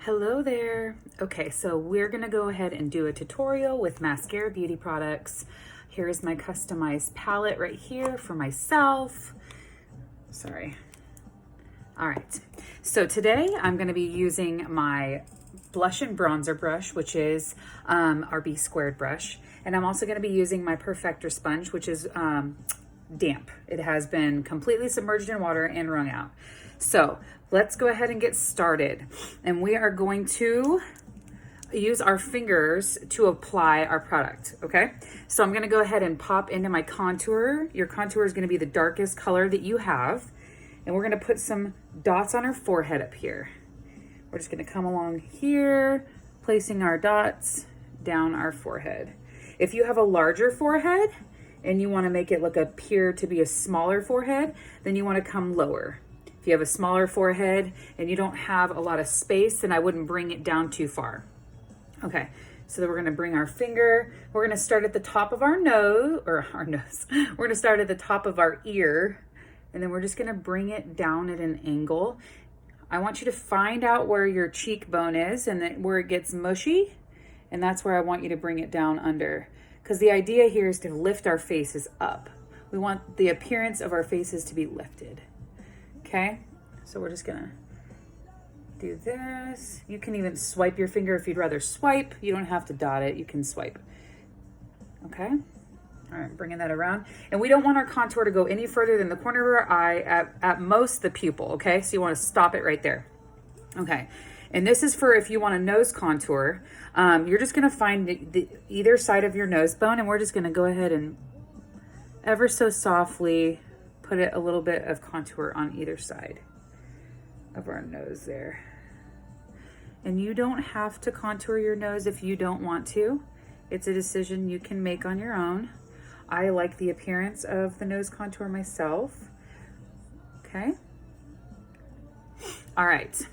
Hello there. Okay, so we're gonna go ahead and do a tutorial with Mascara Beauty products. Here's my customized palette right here for myself. Sorry. All right, so today I'm gonna be using my blush and bronzer brush, which is our B squared brush. And I'm also gonna be using my Perfector sponge, which is damp. It has been completely submerged in water and wrung out. So let's go ahead and get started. And we are going to use our fingers to apply our product, okay? So I'm gonna go ahead and pop into my contour. Your contour is gonna be the darkest color that you have. And we're gonna put some dots on our forehead up here. We're just gonna come along here, placing our dots down our forehead. If you have a larger forehead and you wanna make it appear to be a smaller forehead, then you wanna come lower. If you have a smaller forehead and you don't have a lot of space, then I wouldn't bring it down too far. Okay, so then we're gonna bring our finger, we're gonna start at the top of our nose, We're gonna start at the top of our ear, and then we're just gonna bring it down at an angle. I want you to find out where your cheekbone is and then where it gets mushy, and that's where I want you to bring it down under. Because the idea here is to lift our faces up. We want the appearance of our faces to be lifted. Okay, so we're just gonna do this. You can even swipe your finger if you'd rather swipe. You don't have to dot it, you can swipe. Okay, all right, bringing that around. And we don't want our contour to go any further than the corner of our eye, at most the pupil, okay? So you wanna stop it right there. Okay, and this is for if you want a nose contour. You're just gonna find either side of your nose bone, and we're just gonna go ahead and ever so softly put it a little bit of contour on either side of our nose there. And you don't have to contour your nose if you don't want to. It's a decision you can make on your own. I like the appearance of the nose contour myself. Okay. All right.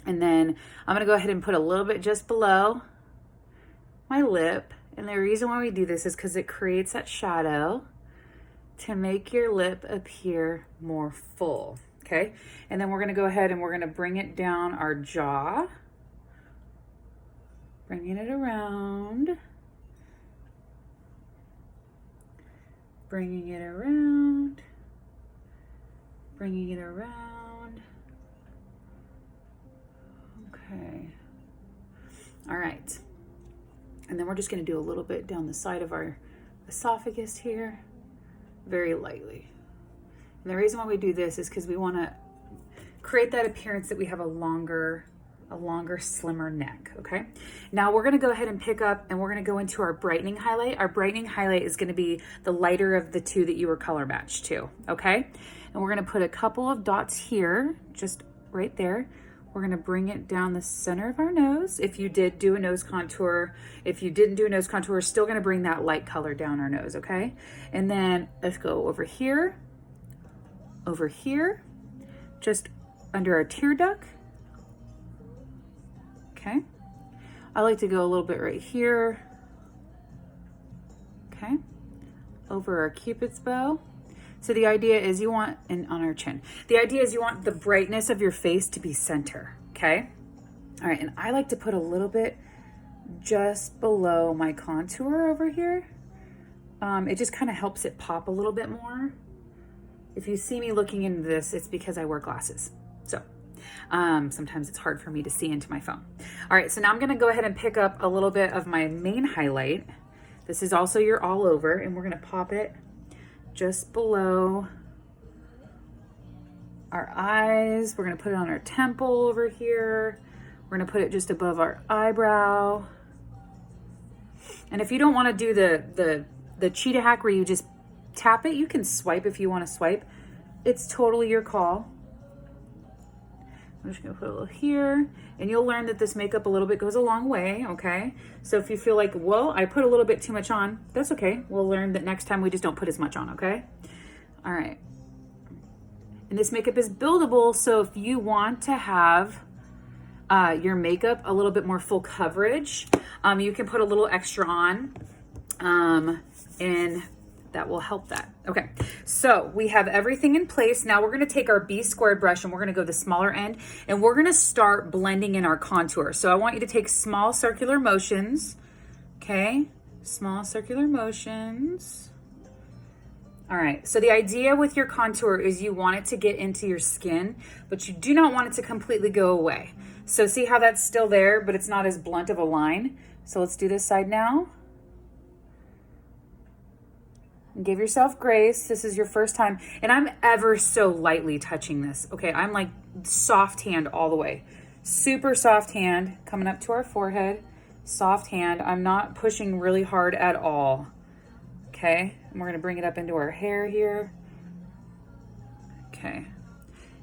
And then I'm gonna go ahead and put a little bit just below my lip. And the reason why we do this is because it creates that shadow to make your lip appear more full, okay? And then we're gonna go ahead and we're gonna bring it down our jaw, bringing it around, bringing it around, bringing it around. Okay, all right. And then we're just gonna do a little bit down the side of our esophagus here, very lightly. And the reason why we do this is because we want to create that appearance that we have a longer, slimmer neck, okay? Now we're going to go ahead and pick up and we're going to go into our brightening highlight. Our brightening highlight is going to be the lighter of the two that you were color matched to, okay? And we're going to put a couple of dots here, just right there. We're gonna bring it down the center of our nose. If you did do a nose contour, if you didn't do a nose contour, we're still gonna bring that light color down our nose, okay? And then let's go over here, just under our tear duct, okay? I like to go a little bit right here, okay? Over our Cupid's bow. So the idea is you want, and on our chin, the idea is you want the brightness of your face to be center, okay? All right, and I like to put a little bit just below my contour over here. It just kind of helps it pop a little bit more. If you see me looking into this, it's because I wear glasses. So sometimes it's hard for me to see into my phone. All right, so now I'm gonna go ahead and pick up a little bit of my main highlight. This is also your all over, and we're gonna pop it just below our eyes. We're gonna put it on our temple over here. We're gonna put it just above our eyebrow. And if you don't wanna do the cheetah hack where you just tap it, you can swipe if you wanna swipe. It's totally your call. I'm just gonna put a little here, and you'll learn that this makeup a little bit goes a long way, okay? So if you feel like, well, I put a little bit too much on, that's okay. We'll learn that next time we just don't put as much on, okay? All right. And this makeup is buildable, so if you want to have your makeup a little bit more full coverage, you can put a little extra on. And that will help that. Okay, so we have everything in place. Now we're gonna take our B squared brush and we're gonna go the smaller end and we're gonna start blending in our contour. So I want you to take small circular motions, okay? Small circular motions. All right, so the idea with your contour is you want it to get into your skin, but you do not want it to completely go away. So see how that's still there, but it's not as blunt of a line. So let's do this side now. And give yourself grace. This is your first time. And I'm ever so lightly touching this. Okay, I'm like soft hand all the way. Super soft hand coming up to our forehead. Soft hand. I'm not pushing really hard at all. Okay, and we're gonna bring it up into our hair here. Okay,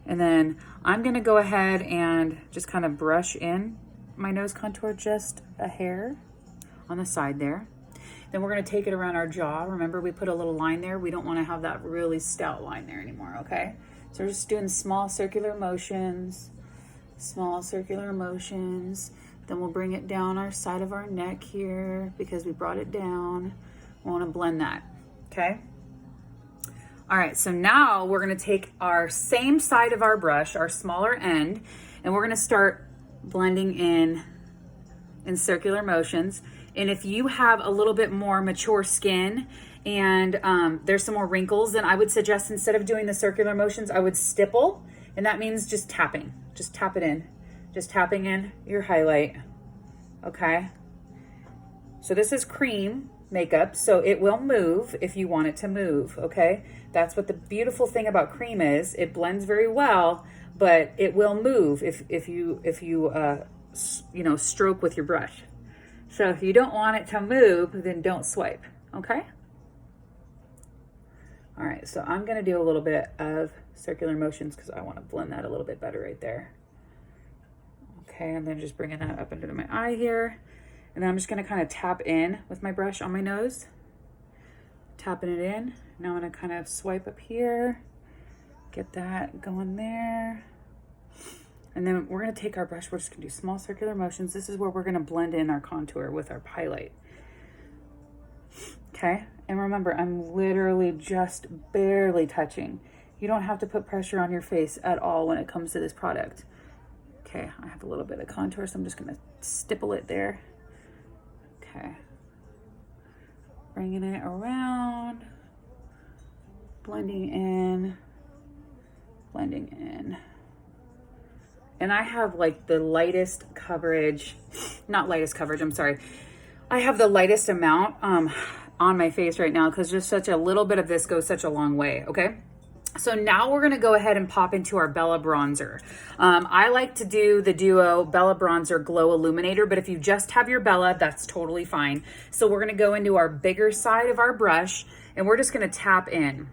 and then I'm gonna go ahead and just kind of brush in my nose contour just a hair on the side there. Then we're gonna take it around our jaw. Remember, we put a little line there. We don't wanna have that really stout line there anymore, okay? So we're just doing small circular motions, small circular motions. Then we'll bring it down our side of our neck here because we brought it down. We want to blend that, okay? All right, so now we're going to take our same side of our brush, our smaller end, and we're going to start blending in circular motions. And if you have a little bit more mature skin and there's some more wrinkles, then I would suggest instead of doing the circular motions, I would stipple, and that means just tapping. Just tap it in. Just tapping in your highlight, okay? So this is cream makeup, so it will move if you want it to move, okay? That's what the beautiful thing about cream is. It blends very well, but it will move if you you know, stroke with your brush. So if you don't want it to move, then don't swipe, okay? All right, so I'm gonna do a little bit of circular motions because I want to blend that a little bit better right there. Okay, and then just bringing that up into my eye here. And then I'm just gonna kind of tap in with my brush on my nose. Tapping it in. Now I'm gonna kind of swipe up here. Get that going there. And then we're gonna take our brush, we're just gonna do small circular motions. This is where we're gonna blend in our contour with our highlight. Okay, and remember, I'm literally just barely touching. You don't have to put pressure on your face at all when it comes to this product. Okay, I have a little bit of contour, so I'm just gonna stipple it there. Okay, bringing it around, blending in, blending in. And I have like the lightest coverage, not lightest coverage, I'm sorry. I have the lightest amount on my face right now because just such a little bit of this goes such a long way, okay? So now we're gonna go ahead and pop into our Bella Bronzer. I like to do the duo Bella Bronzer Glow Illuminator, but if you just have your Bella, that's totally fine. So we're gonna go into our bigger side of our brush and we're just gonna tap in.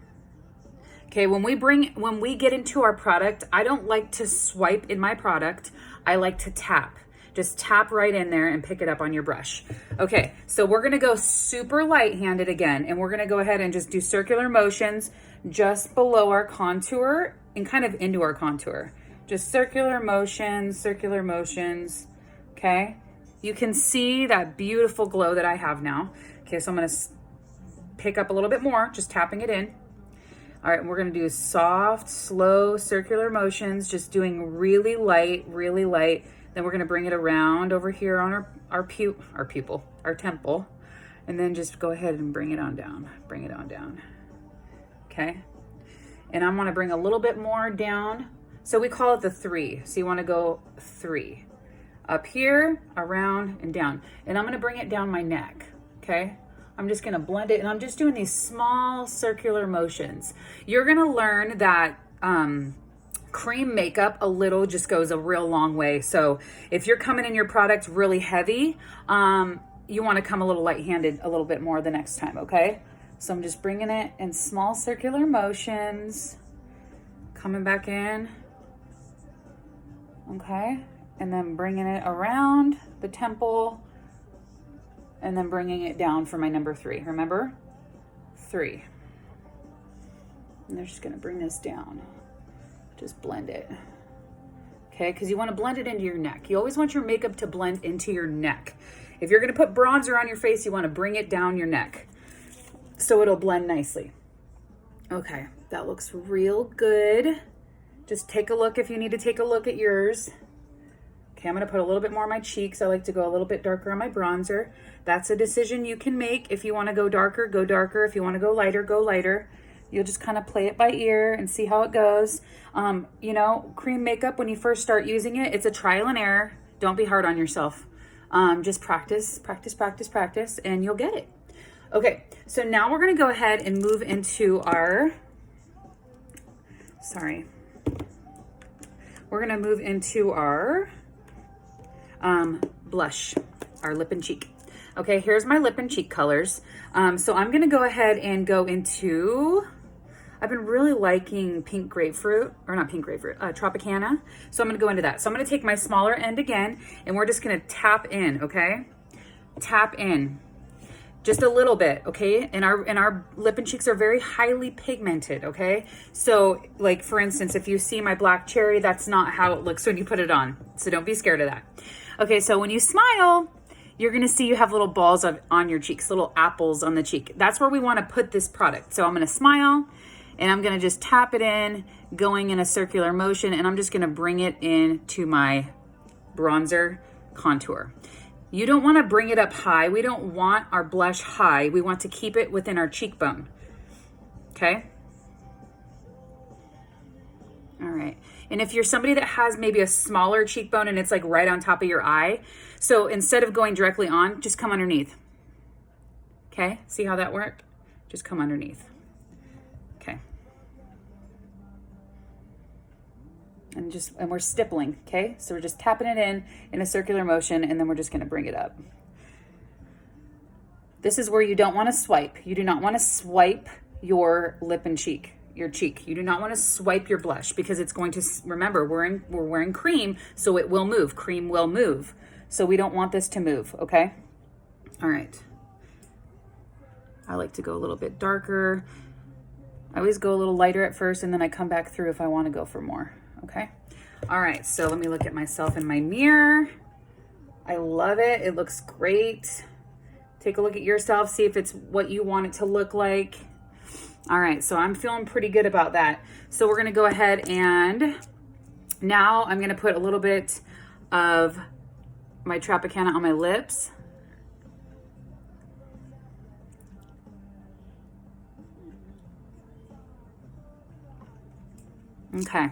Okay, when we get into our product, I don't like to swipe in my product. I like to tap. Just tap right in there and pick it up on your brush. Okay, so we're gonna go super light-handed again, and we're gonna go ahead and just do circular motions just below our contour and kind of into our contour. Just circular motions, okay? You can see that beautiful glow that I have now. Okay, so I'm gonna pick up a little bit more, just tapping it in. All right, and we're gonna do soft, slow circular motions, just doing really light, really light. Then we're gonna bring it around over here on our temple, and then just go ahead and bring it on down, okay? And I wanna bring a little bit more down. So we call it the 3. So you wanna go 3. Up here, around, and down. And I'm gonna bring it down my neck, okay? I'm just gonna blend it, and I'm just doing these small circular motions. You're gonna learn that cream makeup a little just goes a real long way. So if you're coming in your product really heavy, you wanna come a little light-handed a little bit more the next time, okay? So I'm just bringing it in small circular motions, coming back in, okay? And then bringing it around the temple, and then bringing it down for my number 3. Remember? 3. And they're just gonna bring this down. Just blend it. Okay, because you want to blend it into your neck. You always want your makeup to blend into your neck. If you're gonna put bronzer on your face, you want to bring it down your neck. so it'll blend nicely. Okay, that looks real good. Just take a look if you need to take a look at yours. Okay, I'm gonna put a little bit more on my cheeks. I like to go a little bit darker on my bronzer. That's a decision you can make. If you wanna go darker, go darker. If you wanna go lighter, go lighter. You'll just kind of play it by ear and see how it goes. You know, cream makeup, when you first start using it, it's a trial and error. Don't be hard on yourself. Just practice, practice, practice, practice, and you'll get it. Okay, so now we're gonna go ahead and move into our, we're gonna move into our blush, our lip and cheek. Okay, here's my lip and cheek colors. So I'm gonna go ahead and go into, I've been really liking pink grapefruit, or not pink grapefruit, Tropicana. So I'm gonna go into that. So I'm gonna take my smaller end again, and we're just gonna tap in, okay? Tap in. Just a little bit, okay? And our lip and cheeks are very highly pigmented, okay? So like for instance, if you see my black cherry, that's not how it looks when you put it on. So don't be scared of that. Okay, so when you smile, you're gonna see you have little balls on your cheeks, little apples on the cheek. That's where we wanna put this product. So I'm gonna smile, and I'm gonna just tap it in, going in a circular motion, and I'm just gonna bring it into my bronzer contour. You don't wanna bring it up high. We don't want our blush high. We want to keep it within our cheekbone, okay? All right, and if you're somebody that has maybe a smaller cheekbone and it's like right on top of your eye, so instead of going directly on, just come underneath, okay? See how that worked? Just come underneath, okay? And we're stippling, okay? So we're just tapping it in a circular motion, and then we're just gonna bring it up. This is where you don't wanna swipe. You do not wanna swipe your lip and cheek, your cheek. You do not wanna swipe your blush, because it's going to, remember, we're wearing cream, so it will move, cream will move. So we don't want this to move, okay? All right. I like to go a little bit darker. I always go a little lighter at first, and then I come back through if I wanna go for more. Okay. All right. So let me look at myself in my mirror. I love it. It looks great. Take a look at yourself. See if it's what you want it to look like. All right. So I'm feeling pretty good about that. So we're going to go ahead, and now I'm going to put a little bit of my Tropicana on my lips. Okay.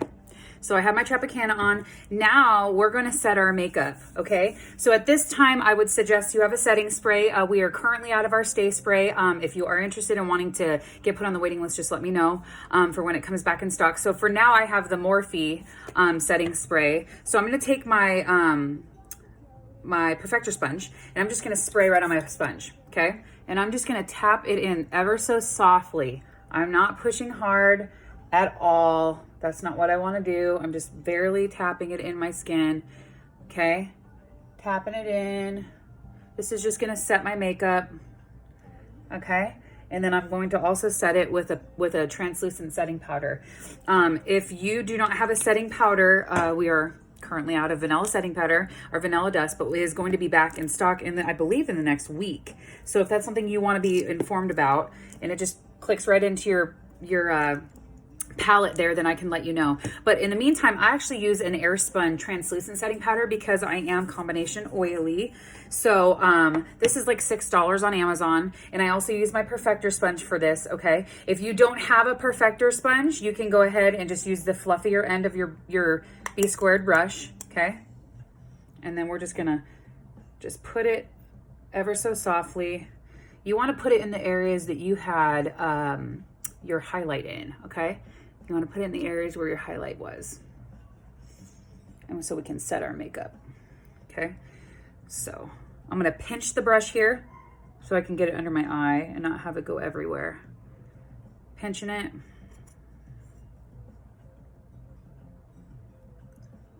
So I have my Tropicana on. Now we're gonna set our makeup, okay? So at this time, I would suggest you have a setting spray. We are currently out of our Stay Spray. If you are interested in wanting to get put on the waiting list, just let me know for when it comes back in stock. So for now, I have the Morphe setting spray. So I'm gonna take my, my Perfector sponge, and I'm just gonna spray right on my sponge, okay? And I'm just gonna tap it in ever so softly. I'm not pushing hard at all. That's not what I want to do. I'm just barely tapping it in my skin, okay? Tapping it in. This is just gonna set my makeup, okay? And then I'm going to also set it with a translucent setting powder. If you do not have a setting powder, we are currently out of vanilla setting powder or vanilla dust, but it is going to be back in stock I believe in the next week. So if that's something you want to be informed about, and it just clicks right into your palette there, then I can let you know. But in the meantime, I actually use an Airspun translucent setting powder because I am combination oily. So this is like $6 on Amazon, and I also use my Perfector sponge for this, okay? If you don't have a Perfector sponge, you can go ahead and just use the fluffier end of your B squared brush, okay? And then we're just gonna put it ever so softly. You wanna put it in the areas that you had your highlight in, okay? You want to put it in the areas where your highlight was. And so we can set our makeup, okay? So I'm going to pinch the brush here so I can get it under my eye and not have it go everywhere. Pinching it.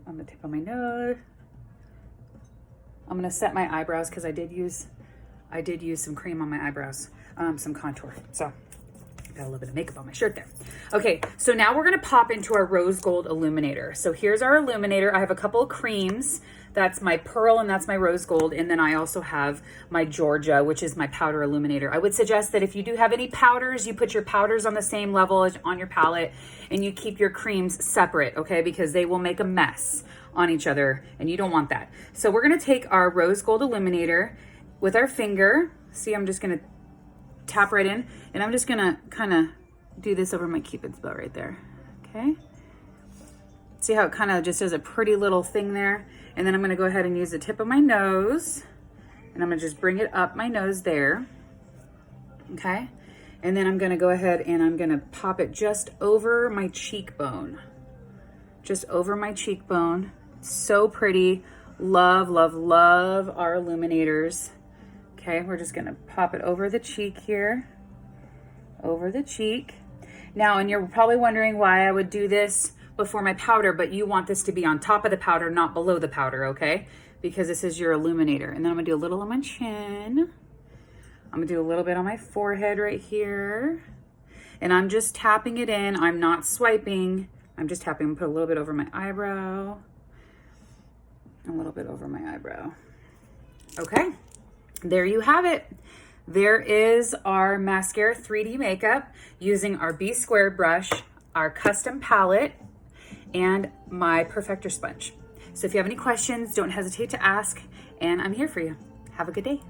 On the tip of my nose. I'm going to set my eyebrows because I did use some cream on my eyebrows, some contour. So got a little bit of makeup on my shirt there. Okay, so now we're gonna pop into our rose gold illuminator. So here's our illuminator. I have a couple of creams That's my pearl and that's my rose gold. And then I also have my Georgia, which is my powder illuminator. I would suggest that if you do have any powders, you put your powders on the same level as on your palette and you keep your creams separate, okay? Because they will make a mess on each other and you don't want that. So we're gonna take our rose gold illuminator with our finger. See, I'm just gonna tap right in and I'm just gonna kind of do this over my Cupid's bow right there, okay? See how it kind of just does a pretty little thing there? And then I'm gonna go ahead and use the tip of my nose and I'm gonna just bring it up my nose there, okay? And then I'm gonna go ahead and I'm gonna pop it just over my cheekbone. Just over my cheekbone. So pretty. Love, love, love our illuminators. Okay, we're just gonna pop it over the cheek here. Over the cheek. Now, and you're probably wondering why I would do this before my powder, but you want this to be on top of the powder, not below the powder, okay? Because this is your illuminator. And then I'm gonna do a little on my chin. I'm gonna do a little bit on my forehead right here. And I'm just tapping it in. I'm not swiping. I'm just tapping. I'm gonna put a little bit over my eyebrow. A little bit over my eyebrow. Okay, there you have it. There is our mascara 3D makeup using our B Squared brush, our custom palette, and my Perfector sponge. So if you have any questions, don't hesitate to ask, and I'm here for you. Have a good day.